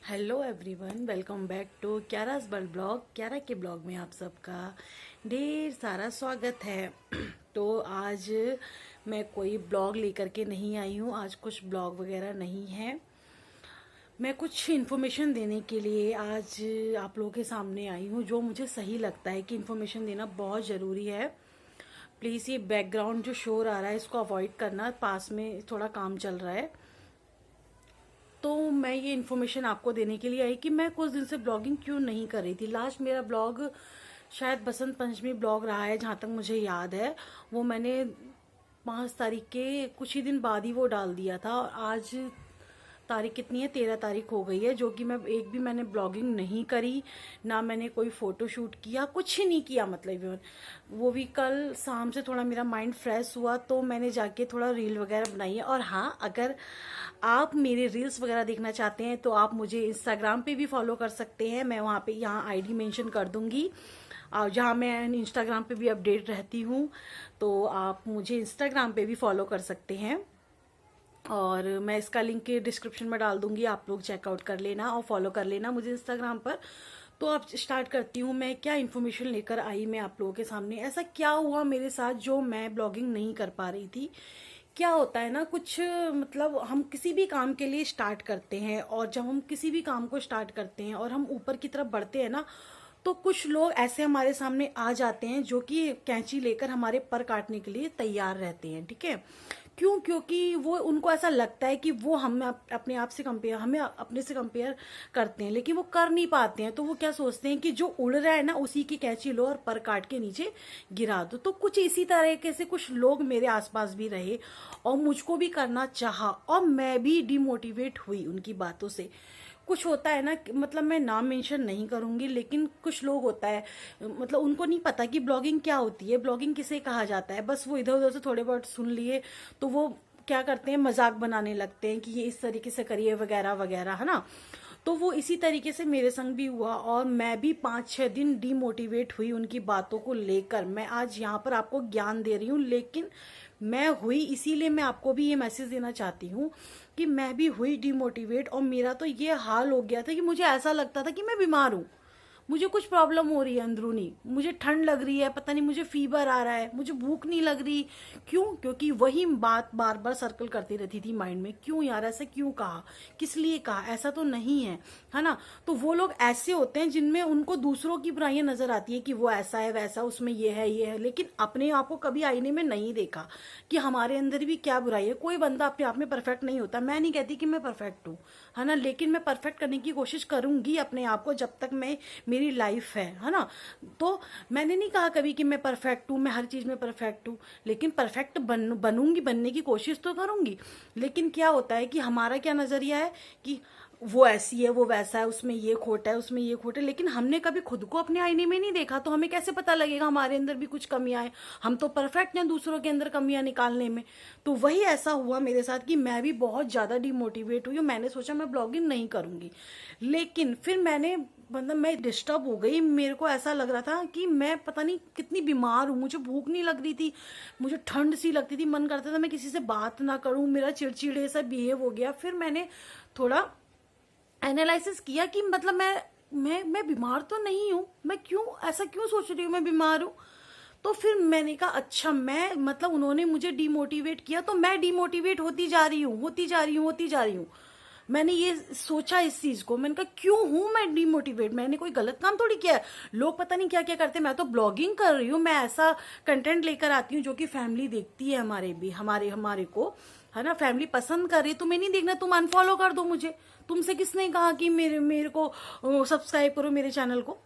Hello everyone, welcome back to Kyara's world blog. Kyara के blog में आप सबका ढेर सारा स्वागत है। तो आज मैं कोई ब्लॉग लेकर के नहीं आई हूँ। आज कुछ ब्लॉग वगैरह नहीं है। मैं कुछ इन्फॉर्मेशन देने के लिए आज आप लोगों के सामने आई हूँ, जो मुझे सही लगता है कि इन्फॉर्मेशन देना बहुत ज़रूरी है। प्लीज़ ये बैकग्राउंड जो शोर आ रहा है इसको अवॉइड करना, पास में थोड़ा काम चल रहा है। तो मैं ये इन्फॉर्मेशन आपको देने के लिए आई कि मैं कुछ दिन से ब्लॉगिंग क्यों नहीं कर रही थी। लास्ट मेरा ब्लॉग शायद बसंत पंचमी ब्लॉग रहा है, जहाँ तक मुझे याद है। वो मैंने 5 तारीख के कुछ ही दिन बाद ही वो डाल दिया था, और आज तारीख कितनी है, 13 तारीख हो गई है, जो कि मैंने ब्लॉगिंग नहीं करी, ना मैंने कोई फोटो शूट किया, कुछ ही नहीं किया। मतलब वो भी कल शाम से थोड़ा मेरा माइंड फ्रेश हुआ तो मैंने जाके थोड़ा रील वगैरह बनाई है। और हाँ, अगर आप मेरे रील्स वगैरह देखना चाहते हैं तो आप मुझे इंस्टाग्राम पे भी फॉलो कर सकते हैं। मैं वहाँ पे यहाँ आईडी मेंशन कर दूंगी, और जहाँ मैं इंस्टाग्राम पे भी अपडेट रहती हूँ, तो आप मुझे इंस्टाग्राम पे भी फॉलो कर सकते हैं। और मैं इसका लिंक डिस्क्रिप्शन में डाल दूंगी, आप लोग चेकआउट कर लेना और फॉलो कर लेना मुझे इंस्टाग्राम पर। तो अब स्टार्ट करती हूँ, मैं क्या इन्फॉर्मेशन लेकर आई मैं आप लोगों के सामने। ऐसा क्या हुआ मेरे साथ जो मैं ब्लॉगिंग नहीं कर पा रही थी। क्या होता है ना, कुछ मतलब हम किसी भी काम के लिए स्टार्ट करते हैं, और जब हम किसी भी काम को स्टार्ट करते हैं और हम ऊपर की तरफ बढ़ते हैं ना, तो कुछ लोग ऐसे हमारे सामने आ जाते हैं जो कि कैंची लेकर हमारे पर काटने के लिए तैयार रहते हैं। ठीक है, क्यों? क्योंकि वो उनको ऐसा लगता है कि वो अपने आप से कंपेयर, हमें अपने से कंपेयर करते हैं, लेकिन वो कर नहीं पाते हैं। तो वो क्या सोचते हैं कि जो उड़ रहा है ना, उसी की कैंची लो और पर काट के नीचे गिरा दो। तो कुछ इसी तरह से कुछ लोग मेरे आसपास भी रहे, और मुझको भी करना चाहा, और मैं भी डिमोटिवेट हुई उनकी बातों से। कुछ होता है ना, मतलब मैं नाम मेंशन नहीं करूंगी, लेकिन कुछ लोग होता है, मतलब उनको नहीं पता कि ब्लॉगिंग क्या होती है, ब्लॉगिंग किसे कहा जाता है। बस वो इधर उधर से थोड़े बहुत सुन लिए तो वो क्या करते हैं, मजाक बनाने लगते हैं कि ये इस तरीके से करिए वगैरह वगैरह, है ना। तो वो इसी तरीके से मेरे संग भी हुआ, और मैं भी 5-6 दिन डिमोटिवेट हुई उनकी बातों को लेकर। मैं आज यहाँ पर आपको ज्ञान दे रही हूँ, लेकिन मैं हुई, इसीलिए मैं आपको भी ये मैसेज देना चाहती हूँ कि मैं भी हुई डिमोटिवेट। और मेरा तो ये हाल हो गया था कि मुझे ऐसा लगता था कि मैं बीमार हूँ, मुझे कुछ प्रॉब्लम हो रही है अंदरूनी, मुझे ठंड लग रही है, पता नहीं मुझे फीवर आ रहा है, मुझे भूख नहीं लग रही। क्यों? क्योंकि वही बात बार बार सर्कल करती रहती थी माइंड में। क्यों यार, ऐसे क्यों कहा, किस लिए कहा, ऐसा तो नहीं है ना। तो वो लोग ऐसे होते हैं जिनमें उनको दूसरों की बुराइयां नजर आती है कि वो ऐसा है वैसा, उसमें ये है, लेकिन अपने आप को कभी आईने में नहीं देखा कि हमारे अंदर भी क्या बुराई है। कोई बंदा अपने आप में परफेक्ट नहीं होता। मैं नहीं कहती कि मैं परफेक्ट हूँ, है ना, लेकिन मैं परफेक्ट करने की कोशिश करूंगी अपने आप को, जब तक मैं मेरी लाइफ है ना। तो मैंने नहीं कहा कभी कि मैं परफेक्ट हूँ, मैं हर चीज में परफेक्ट हूँ, लेकिन परफेक्ट बनूंगी, बनने की कोशिश तो करूंगी। लेकिन क्या होता है कि हमारा क्या नजरिया है कि वो ऐसी है, वो वैसा है, उसमें ये खोट है, उसमें ये खोट है, लेकिन हमने कभी खुद को अपने आईने में नहीं देखा, तो हमें कैसे पता लगेगा हमारे अंदर भी कुछ कमियां हैं। हम तो परफेक्ट हैं दूसरों के अंदर कमियां निकालने में। तो वही ऐसा हुआ मेरे साथ कि मैं भी बहुत ज्यादा डिमोटिवेट हुई। मैंने सोचा मैं ब्लॉगिंग नहीं करूंगी, लेकिन फिर मतलब मैं डिस्टर्ब हो गई। मेरे को ऐसा लग रहा था कि मैं पता नहीं कितनी बीमार हूँ, मुझे भूख नहीं लग रही थी, मुझे ठंड सी लगती थी, मन करता था मैं किसी से बात ना करूं, मेरा चिड़चिड़े सा बिहेव हो गया। फिर मैंने थोड़ा एनालिसिस किया कि मतलब मैं बीमार तो नहीं हूँ, मैं क्यों ऐसा क्यों सोच रही हूँ मैं बीमार हूँ। तो फिर मैंने कहा अच्छा, मैं मतलब उन्होंने मुझे डिमोटिवेट किया तो मैं डिमोटिवेट होती जा रही हूँ, होती जा रही हूँ। मैंने ये सोचा इस चीज को, मैंने कहा क्यों हूं मैं डिमोटिवेट, मैंने कोई गलत काम थोड़ी किया है। लोग पता नहीं क्या क्या करते हैं, मैं तो ब्लॉगिंग कर रही हूँ, मैं ऐसा कंटेंट लेकर आती हूँ जो कि फैमिली देखती है, हमारे भी हमारे को, है ना। फैमिली पसंद कर रही है, तुम्हें नहीं देखना, तुम अनफॉलो कर दो मुझे। तुमसे किसने कहा कि मेरे को सब्सक्राइब करो मेरे चैनल को,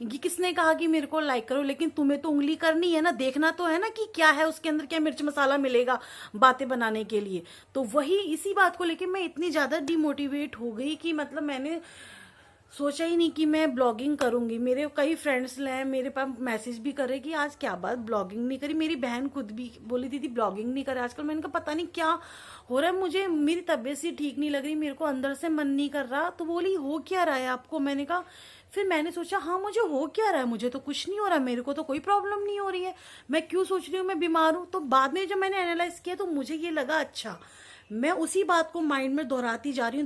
ये किसने कहा कि मेरे को लाइक करो। लेकिन तुम्हें तो उंगली करनी है ना, देखना तो है ना कि क्या है उसके अंदर, क्या मिर्च मसाला मिलेगा बातें बनाने के लिए। तो वही इसी बात को लेके मैं इतनी ज्यादा डिमोटिवेट हो गई कि मतलब मैंने सोचा ही नहीं कि मैं ब्लॉगिंग करूंगी। मेरे कई फ्रेंड्स हैं, मेरे पास मैसेज भी करे कि आज क्या बात ब्लॉगिंग नहीं करी। मेरी बहन खुद भी बोली दीदी ब्लॉगिंग नहीं करे आजकल। मैंने कहा पता नहीं क्या हो रहा है, मुझे मेरी तबीयत सी ठीक नहीं लग रही, मेरे को अंदर से मन नहीं कर रहा। तो बोली हो क्या रहा है आपको, मैंने कहा, फिर मैंने सोचा हाँ मुझे हो क्या रहा है, मुझे तो कुछ नहीं हो रहा, मेरे को तो कोई प्रॉब्लम नहीं हो रही है, मैं क्यों सोच रही हूँ मैं बीमार हूँ। तो बाद में जब मैंने एनालाइज किया तो मुझे ये लगा अच्छा, मैं उसी बात को माइंड में दोहराती जा रही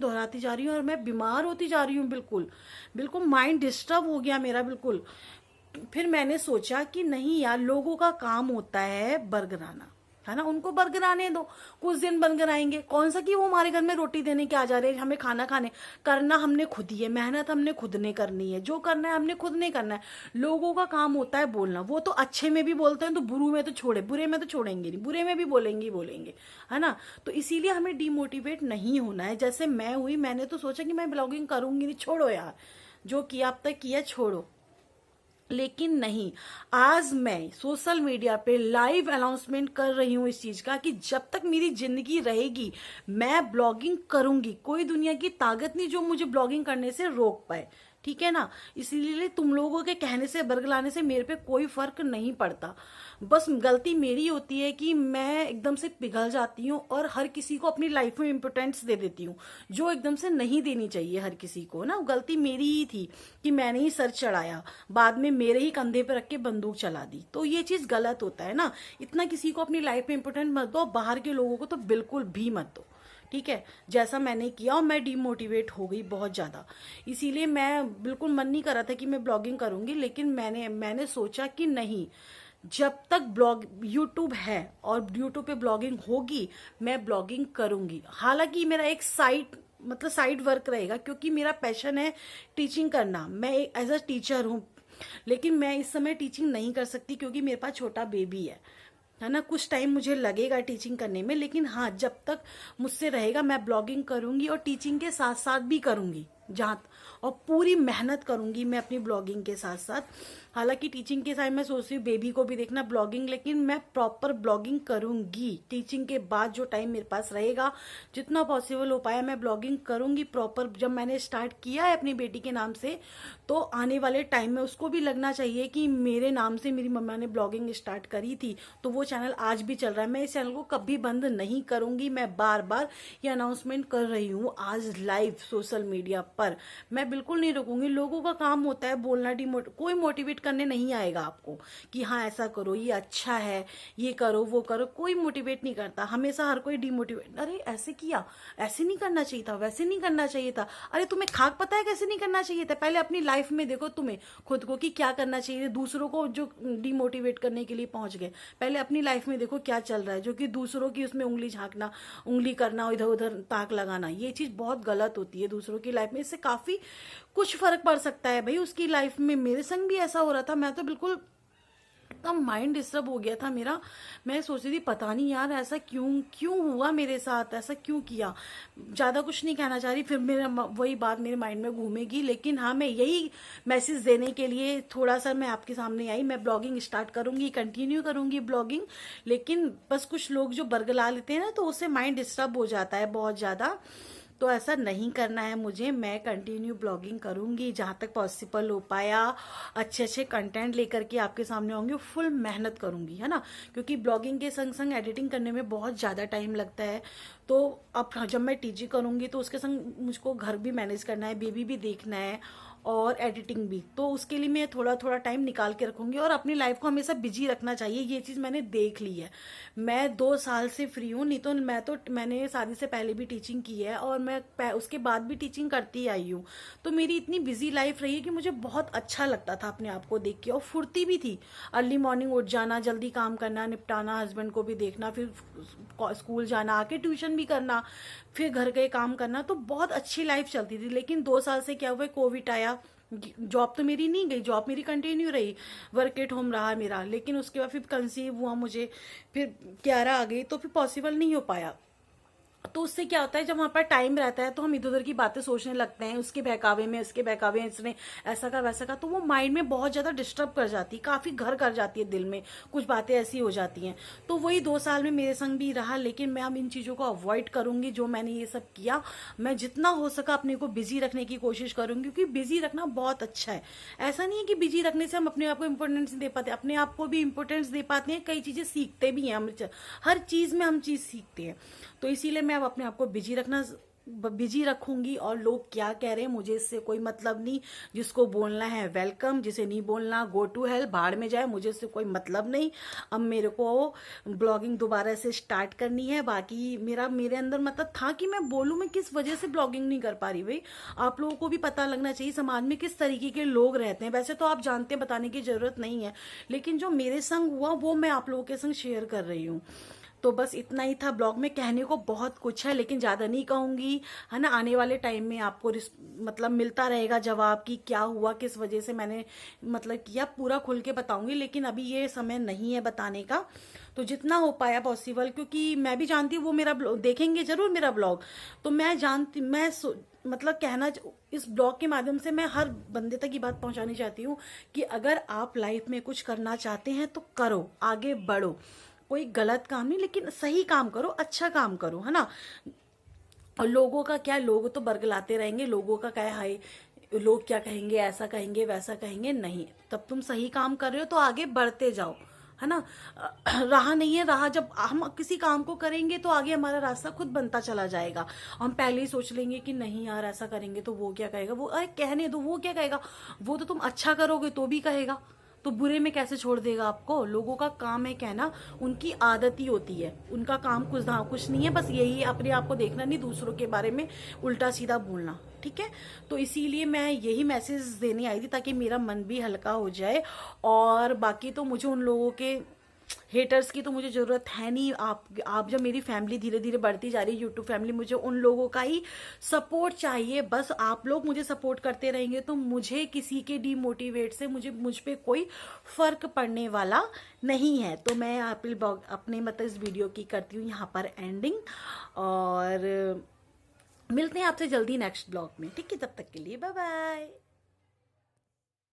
हूँ और मैं बीमार होती जा रही हूँ। बिल्कुल बिल्कुल माइंड डिस्टर्ब हो गया मेरा बिल्कुल। फिर मैंने सोचा कि नहीं यार, लोगों का काम होता है बरगराना, है ना, उनको बरगराने दो, कुछ दिन बर्गर आएंगे। कौन सा कि वो हमारे घर में रोटी देने के आ जा रहे हैं, हमें खाना खाने। करना हमने खुद ही है, मेहनत हमने खुद ने करनी है, जो करना है हमने खुद ने करना है। लोगों का काम होता है बोलना, वो तो अच्छे में भी बोलते हैं तो बुरे में तो छोड़ेंगे नहीं, बुरे में भी बोलेंगे ही बोलेंगे, है ना। तो इसीलिए हमें डिमोटिवेट नहीं होना है। जैसे मैं हुई, मैंने तो सोचा कि मैं ब्लॉगिंग करूंगी नहीं, छोड़ो यार, जो किया अब तक किया, छोड़ो। लेकिन नहीं, आज मैं सोशल मीडिया पे लाइव अनाउंसमेंट कर रही हूँ इस चीज का कि जब तक मेरी जिंदगी रहेगी मैं ब्लॉगिंग करूंगी। कोई दुनिया की ताकत नहीं जो मुझे ब्लॉगिंग करने से रोक पाए, ठीक है ना। इसीलिए तुम लोगों के कहने से, बरगलाने से मेरे पे कोई फर्क नहीं पड़ता। बस गलती मेरी होती है कि मैं एकदम से पिघल जाती हूँ और हर किसी को अपनी लाइफ में इम्पोर्टेंस दे देती हूँ, जो एकदम से नहीं देनी चाहिए हर किसी को ना। गलती मेरी ही थी कि मैंने ही सर चढ़ाया, बाद में मेरे ही कंधे पर रख के बंदूक चला दी। तो ये चीज गलत होता है ना। इतना किसी को अपनी लाइफ में इम्पोर्टेंस मत दो, बाहर के लोगों को तो बिल्कुल भी मत दो, ठीक है। जैसा मैंने किया और मैं डिमोटिवेट हो गई बहुत ज्यादा। इसीलिए मैं बिल्कुल मन नहीं कर रहा था कि मैं ब्लॉगिंग करूंगी, लेकिन मैंने सोचा कि नहीं, जब तक ब्लॉग यूट्यूब है और यूट्यूब पे ब्लॉगिंग होगी मैं ब्लॉगिंग करूंगी। हालांकि मेरा एक साइड वर्क रहेगा, क्योंकि मेरा पैशन है टीचिंग करना, मैं एज अ टीचर हूँ। लेकिन मैं इस समय टीचिंग नहीं कर सकती क्योंकि मेरे पास छोटा बेबी है ना। कुछ टाइम मुझे लगेगा टीचिंग करने में, लेकिन हाँ, जब तक मुझसे रहेगा मैं ब्लॉगिंग करूंगी और टीचिंग के साथ साथ भी करूंगी, जहाँ और पूरी मेहनत करूंगी मैं अपनी ब्लॉगिंग के साथ साथ। हालांकि टीचिंग के साथ मैं सोच रही हूँ बेबी को भी देखना ब्लॉगिंग, लेकिन मैं प्रॉपर ब्लॉगिंग करूंगी टीचिंग के बाद। जो टाइम मेरे पास रहेगा, जितना पॉसिबल हो पाया मैं ब्लॉगिंग करूंगी प्रॉपर। जब मैंने स्टार्ट किया है अपनी बेटी के नाम से, तो आने वाले टाइम में उसको भी लगना चाहिए कि मेरे नाम से मेरी मम्मा ने ब्लॉगिंग स्टार्ट करी थी। तो वो चैनल आज भी चल रहा है, मैं इस चैनल को कभी बंद नहीं करूंगी। मैं बार बार ये अनाउंसमेंट कर रही हूँ आज लाइव सोशल मीडिया पर, मैं बिल्कुल नहीं रुकूंगी। लोगों का काम होता है बोलना, कोई मोटिवेट करने नहीं आएगा आपको कि हाँ ऐसा करो, ये अच्छा है, ये करो, वो करो। कोई मोटिवेट नहीं करता, हमेशा हर कोई डिमोटिवेट, अरे ऐसे किया, ऐसे नहीं करना चाहिए था, वैसे नहीं करना चाहिए था। अरे तुम्हें खाक पता है कैसे नहीं करना चाहिए था? पहले अपनी लाइफ में देखो तुम्हें खुद को कि क्या करना चाहिए। दूसरों को जो डिमोटिवेट करने के लिए पहुंच गए, पहले अपनी लाइफ में देखो क्या चल रहा है। जो कि दूसरों की उसमें उंगली झांकना, उंगली करना, इधर उधर ताक लगाना, ये चीज बहुत गलत होती है दूसरों की लाइफ में। इससे काफी कुछ फर्क पड़ सकता है भाई उसकी लाइफ में। मेरे संग भी ऐसा हो रहा था, मैं तो बिल्कुल एकदम माइंड डिस्टर्ब हो गया था मेरा। मैं सोच रही थी पता नहीं यार ऐसा क्यों हुआ मेरे साथ, ऐसा क्यों किया। ज्यादा कुछ नहीं कहना चाह रही, फिर मेरा वही बात मेरे माइंड में घूमेगी। लेकिन हाँ, मैं यही मैसेज देने के लिए थोड़ा सा मैं आपके सामने आई। मैं ब्लॉगिंग स्टार्ट करूंगी, कंटिन्यू करूंगी ब्लॉगिंग। लेकिन बस कुछ लोग जो बरगला लेते हैं ना, तो उससे माइंड डिस्टर्ब हो जाता है बहुत ज्यादा। तो ऐसा नहीं करना है मुझे। मैं कंटिन्यू ब्लॉगिंग करूंगी जहां तक पॉसिबल हो पाया। अच्छे अच्छे कंटेंट लेकर के आपके सामने आऊंगी, फुल मेहनत करूंगी, है ना। क्योंकि ब्लॉगिंग के संग संग एडिटिंग करने में बहुत ज्यादा टाइम लगता है। तो अब जब मैं टीचिंग करूंगी तो उसके संग मुझको घर भी मैनेज करना है, बेबी भी देखना है और एडिटिंग भी। तो उसके लिए मैं थोड़ा थोड़ा टाइम निकाल के रखूंगी। और अपनी लाइफ को हमेशा बिजी रखना चाहिए, ये चीज मैंने देख ली है। मैं 2 साल से फ्री हूँ, नहीं तो मैंने शादी से पहले भी टीचिंग की है और मैं उसके बाद भी टीचिंग करती आई हूँ। तो मेरी इतनी बिजी लाइफ रही है कि मुझे बहुत अच्छा लगता था अपने आप को देख के, और फुर्ती भी थी। अर्ली मॉर्निंग उठ जाना, जल्दी काम करना, निपटाना, हस्बैंड को भी देखना, फिर स्कूल जाना, आके ट्यूशन भी करना, फिर घर के काम करना। तो बहुत अच्छी लाइफ चलती थी। लेकिन 2 साल से क्या हुआ, कोविड आया। जॉब तो मेरी नहीं गई, जॉब मेरी कंटिन्यू रही, वर्क एट होम रहा मेरा। लेकिन उसके बाद फिर कंसीव हुआ मुझे, फिर 11 आ गई, तो फिर पॉसिबल नहीं हो पाया। तो उससे क्या होता है, जब वहां पर टाइम रहता है तो हम इधर उधर की बातें सोचने लगते हैं, उसके बहकावे में, इसने ऐसा का वैसा का। तो वो माइंड में बहुत ज्यादा डिस्टर्ब कर जाती है, काफी घर कर जाती है दिल में, कुछ बातें ऐसी हो जाती हैं। तो वही 2 साल में मेरे संग भी रहा। लेकिन मैं अब इन चीजों को अवॉइड करूंगी। जो मैंने ये सब किया, मैं जितना हो सका अपने को बिजी रखने की कोशिश करूंगी, क्योंकि बिजी रखना बहुत अच्छा है। ऐसा नहीं है कि बिजी रखने से हम अपने आप को इम्पोर्टेंस नहीं दे पाते, अपने आप को भी इम्पोर्टेंस दे पाते हैं। कई चीजें सीखते भी हैं हम, हर चीज में हम चीज सीखते हैं। तो इसीलिए मैं अब अपने आप को बिजी रखना बिजी रखूंगी, और लोग क्या कह रहे हैं मुझे इससे कोई मतलब नहीं। जिसको बोलना है वेलकम, जिसे नहीं बोलना गो टू हेल, भाड़ में जाए, मुझे इससे कोई मतलब नहीं। अब मेरे को ब्लॉगिंग दोबारा से स्टार्ट करनी है। बाकी मेरे अंदर मतलब था कि मैं बोलूं, मैं किस वजह से ब्लॉगिंग नहीं कर पा रही भाई। आप लोगों को भी पता लगना चाहिए समाज में किस तरीके के लोग रहते हैं। वैसे तो आप जानते हैं, बताने की जरूरत नहीं है, लेकिन जो मेरे संग हुआ वो मैं आप लोगों के संग शेयर कर रही हूँ। तो बस इतना ही था। ब्लॉग में कहने को बहुत कुछ है, लेकिन ज्यादा नहीं कहूंगी, है ना। आने वाले टाइम में आपको मतलब मिलता रहेगा जवाब कि क्या हुआ, किस वजह से मैंने मतलब किया, पूरा खुल के बताऊंगी। लेकिन अभी ये समय नहीं है बताने का, तो जितना हो पाया पॉसिबल, क्योंकि मैं भी जानती हूँ वो मेरा देखेंगे जरूर मेरा ब्लॉग। तो मैं जानती, मतलब कहना, इस ब्लॉग के माध्यम से मैं हर बंदे तक ये बात पहुंचानी चाहती हूँ कि अगर आप लाइफ में कुछ करना चाहते हैं तो करो, आगे बढ़ो। कोई गलत काम नहीं, लेकिन सही काम करो, अच्छा काम करो, है ना। और लोगों का क्या, लोग तो बरगलाते रहेंगे, लोगों का क्या है, लोग क्या कहेंगे, ऐसा कहेंगे वैसा कहेंगे, नहीं। तब तुम सही काम कर रहे हो तो आगे बढ़ते जाओ, है ना। रहा नहीं है, रहा जब हम किसी काम को करेंगे तो आगे हमारा रास्ता खुद बनता चला जाएगा। हम पहले ही सोच लेंगे कि नहीं यार ऐसा करेंगे तो वो क्या कहेगा, वो अरे कहने दो, वो क्या कहेगा, वो तो तुम अच्छा करोगे तो भी कहेगा, तो बुरे में कैसे छोड़ देगा आपको। लोगों का काम है कहना, उनकी आदत ही होती है, उनका काम कुछ नहीं है, बस यही अपने आप को देखना नहीं, दूसरों के बारे में उल्टा सीधा बोलना, ठीक है। तो इसीलिए मैं यही मैसेज देने आई थी ताकि मेरा मन भी हल्का हो जाए। और बाकी तो मुझे उन लोगों के हेटर्स की तो मुझे जरूरत है नहीं। आप जब मेरी फैमिली धीरे धीरे बढ़ती जा रही है, यूट्यूब फैमिली, मुझे उन लोगों का ही सपोर्ट चाहिए। बस आप लोग मुझे सपोर्ट करते रहेंगे तो मुझे किसी के डीमोटिवेट से मुझ पे कोई फर्क पड़ने वाला नहीं है। तो मैं अपने मतलब इस वीडियो की करती हूँ यहाँ पर एंडिंग, और मिलते हैं आपसे जल्दी नेक्स्ट ब्लॉग में, ठीक है। तब तक के लिए बाय बाय।